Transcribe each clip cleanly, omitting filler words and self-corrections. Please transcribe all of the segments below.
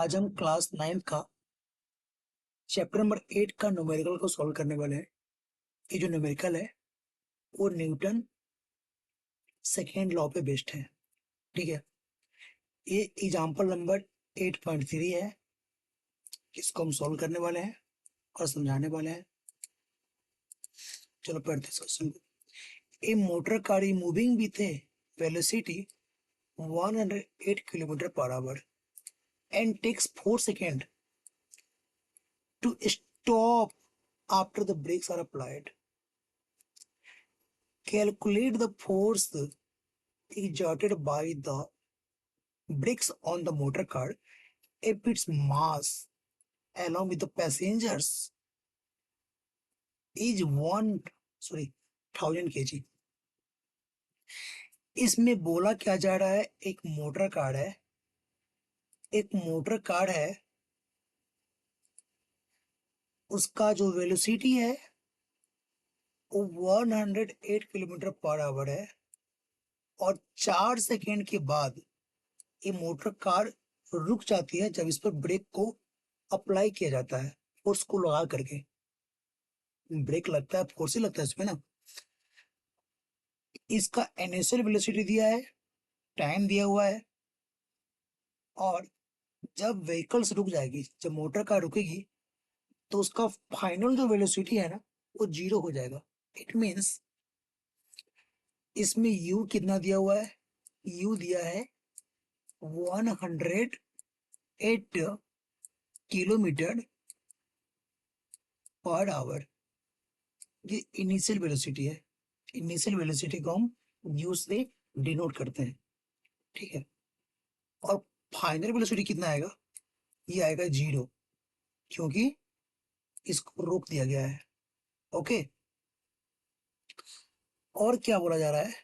आज हम क्लास 9 का चैप्टर नंबर 8 का न्यूमेरिकल को सॉल्व करने वाले हैं। ये जो न्यूमेरिकल है वो न्यूटन सेकेंड लॉ पे बेस्ड है। ठीक है, ये एग्जांपल नंबर 8.3 है। इसको हम सॉल्व करने वाले हैं और समझाने वाले हैं। चलो पढ़ते हैं इस क्वेश्चन को। A motor car is moving with a velocity 108 kilometre per hour and takes 4 second to stop after the brakes are applied. Calculate the force exerted by the brakes on the motor car if its mass along with the passengers is 1000 kg. इसमें बोला क्या जा रहा है, एक motor car है, उसका जो वेलोसिटी है वो 108 किलोमीटर पर आवर है और 4 सेकेंड के बाद ये मोटर कार रुक जाती है जब इस पर ब्रेक को अप्लाई किया जाता है, फोर्स को लगा करके। ब्रेक लगता है, फोर्स ही लगता है इसमें ना। इसका इनिशियल वेलोसिटी दिया है, टाइम दिया हुआ है, और जब व्हीकल्स रुक जाएगी, जब मोटर कार रुकेगी तो उसका फाइनल जो वेलोसिटी है ना वो 0 हो जाएगा। इट मीन्स इसमें u कितना दिया हुआ है, u दिया है 108 किलोमीटर पर आवर। ये इनिशियल वेलोसिटी है। इनिशियल वेलोसिटी को हम u से डिनोट करते हैं। ठीक है, और फाइनल वेलोसिटी कितना आएगा, ये आएगा 0, क्योंकि इसको रोक दिया गया है। ओके, और क्या बोला जा रहा है,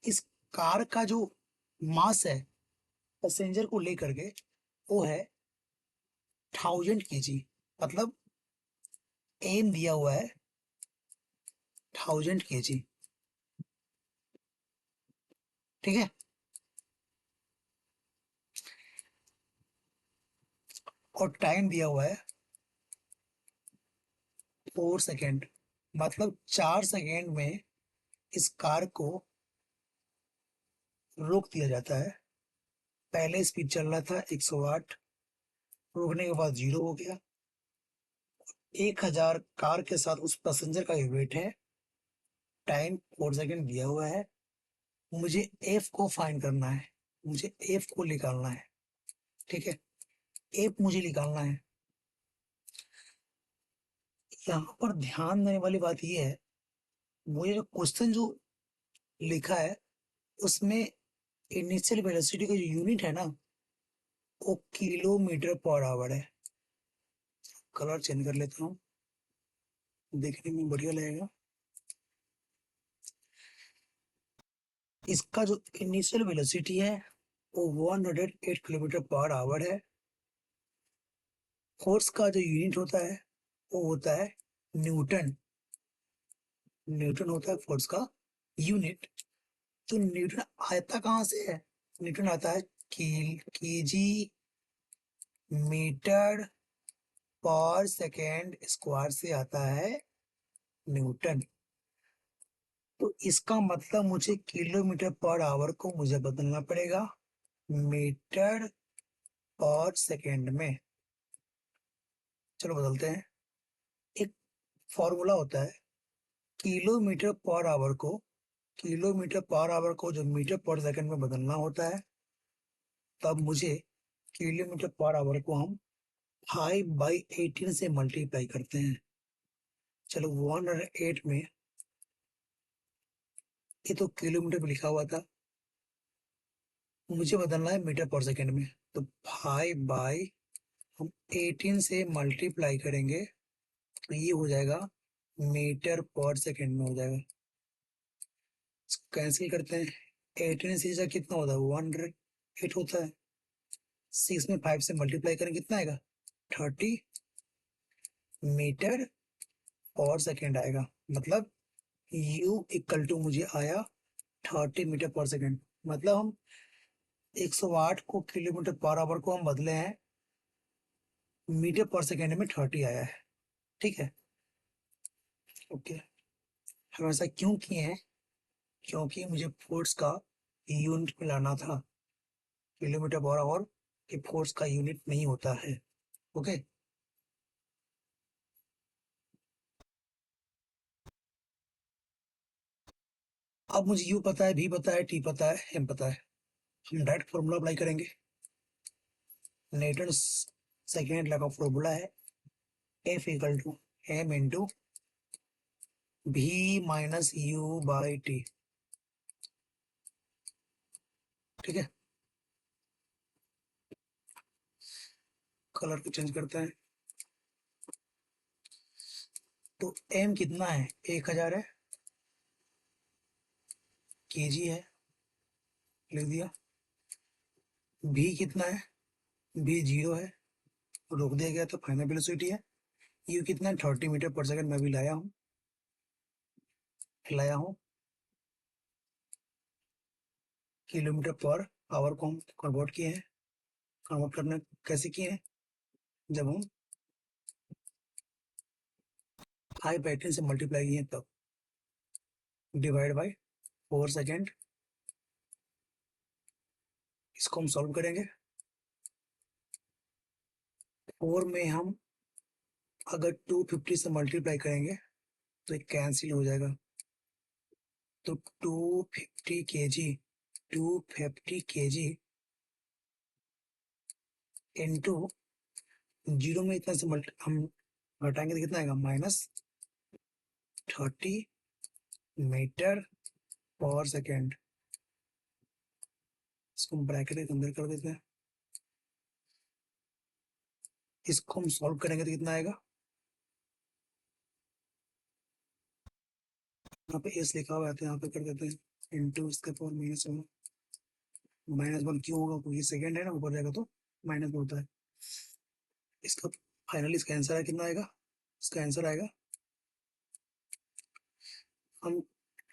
इस कार का जो मास है पैसेंजर को लेकर के वो है 1000 kg। मतलब एम दिया हुआ है 1000 kg। ठीक है, और टाइम दिया हुआ है 4 सेकेंड। मतलब 4 सेकेंड में इस कार को रोक दिया जाता है। पहले स्पीड चल रहा था 108, रोकने के बाद 0 हो गया। 1000 कार के साथ उस पैसेंजर का वेट है। टाइम 4 सेकेंड दिया हुआ है। मुझे एफ को फाइंड करना है, मुझे एफ को निकालना है। ठीक है, एफ मुझे निकालना है। यहाँ पर ध्यान देने वाली बात यह है, मुझे जो क्वेश्चन जो लिखा है उसमें इनिशियल वेलोसिटी का जो यूनिट है ना वो किलोमीटर पर आवर है। कलर चेंज कर लेता हूँ, देखने में बढ़िया लगेगा। इसका जो इनिशियल वेलोसिटी है वो 108 किलोमीटर पर आवर है। फोर्स का जो यूनिट होता है वो होता है न्यूटन। न्यूटन होता है फोर्स का यूनिट। तो न्यूटन आता कहाँ से है, न्यूटन आता है केजी मीटर पर सेकेंड स्क्वायर से आता है न्यूटन। तो इसका मतलब मुझे किलोमीटर पर आवर को मुझे बदलना पड़ेगा मीटर पर सेकेंड में। चलो बदलते हैं। एक फॉर्मूला होता है, किलोमीटर पर आवर को जब मीटर पर सेकंड में बदलना होता है तब मुझे किलोमीटर पर आवर को हम 5/18 से मल्टीप्लाई करते हैं। चलो 108 में, ये तो किलोमीटर में लिखा हुआ था, मुझे बदलना है मीटर पर सेकंड में। तो 5 हम 18 से मल्टीप्लाई करेंगे तो ये हो जाएगा मीटर पर सेकंड में हो जाएगा। कैंसिल करते हैं, 18 से कितना होता है 108 होता है। 6 में 5 से मल्टीप्लाई करें कितना आएगा 30 मीटर पर सेकेंड आएगा। मतलब u इक्वल टू मुझे आया 30 मीटर पर सेकेंड। मतलब हम 108 को किलोमीटर पर आवर को हम बदले हैं मीटर पर सेकेंड में 30 आया है, ठीक है। ओके, हम ऐसा क्यों किए हैं? क्योंकि मुझे फोर्स का यूनिट में लाना था, किलोमीटर पर आवर ये फोर्स का यूनिट नहीं होता है। ओके, अब मुझे यू पता है, भी पता है, टी पता है, एम पता है। हम डायरेक्ट फॉर्मूला अप्लाई करेंगे। न्यूटन सेकेंड लॉ का फॉर्मूला है F equal to M into V minus U by T, ठीक है। कलर को चेंज करते हैं। तो एम कितना है? 1000 है, केजी है, लिख दिया। भी कितना है? भी 0 है, रोक दिया गया, तो फाइनल वेलोसिटी है। यू कितना है? 30 मीटर पर सेकंड, मैं भी लाया हूँ। किलोमीटर पर आवर को हम कन्वर्ट किए हैं। कन्वर्ट करने कैसे किए हैं? जब हम 5/10 से मल्टीप्लाई किए तब, डिवाइड बाई 4 सेकेंड। इसको हम सॉल्व करेंगे। 4 में हम अगर 250 से मल्टीप्लाई करेंगे तो एक कैंसिल हो जाएगा। तो 250 केजी इंटू 0 में इतना से हम घटाएंगे तो कितना आएगा? -30 मीटर पर सेकेंड। इसको हम ब्रैकेट के अंदर कर देते हैं। इसको हम सॉल्व करेंगे तो कितना आएगा? यहाँ पे एस लिखा हुआ है तो यहाँ पे कर देते हैं इंटू इसका पावर -1। -1 क्यों होगा? क्योंकि सेकेंड है ना, ऊपर जाएगा तो माइनस में होता है। इसका फाइनली इसका आंसर है कितना आएगा? इसका आंसर आएगा, हम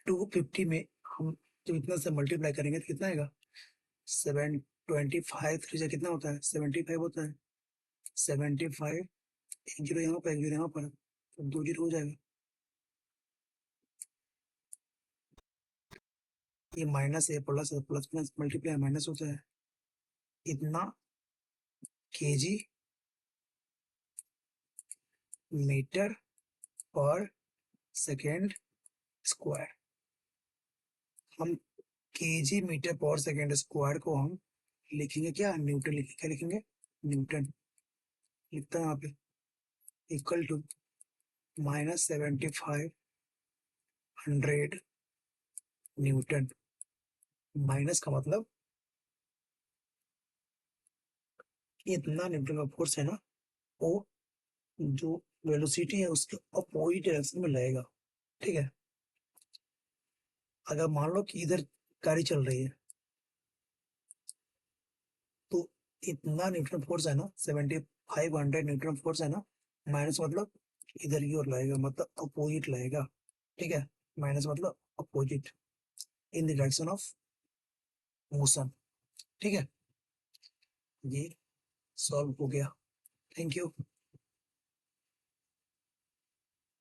250 में हम जब इतना से मल्टीप्लाई करेंगे तो कितना आएगा? 725 3 से कितना होता है? 75 होता है। 75, एक जीरो यहाँ पर, एक जीरो यहाँ पर, तो 2 जीरो हो जाएगा। ये माइनस है, प्लस है, प्लस प्लस मल्टीप्लाई माइनस होता है। इतना केजी मीटर पर सेकेंड स्क्वायर। हम केजी मीटर पर सेकेंड स्क्वायर को हम लिखेंगे क्या? न्यूटन लिखेंगे। क्या लिखेंगे? न्यूटन। लिखता है यहाँ पे इक्वल टू -7500 न्यूटन। माइनस का मतलब इतना न्यूटन का फोर्स है ना, वो जो वेलोसिटी है उसके अपोजिट डायरेक्शन में लगेगा, ठीक है। अगर मान लो कि इधर गाड़ी चल रही है तो इतना न्यूटन फोर्स है ना, 7500 न्यूटन फोर्स है ना, माइनस मतलब इधर की ओर लगेगा, मतलब अपोजिट लगेगा, ठीक है। माइनस मतलब opposite, in the direction of motion, ठीक है। ये सॉल्व हो गया। Thank you.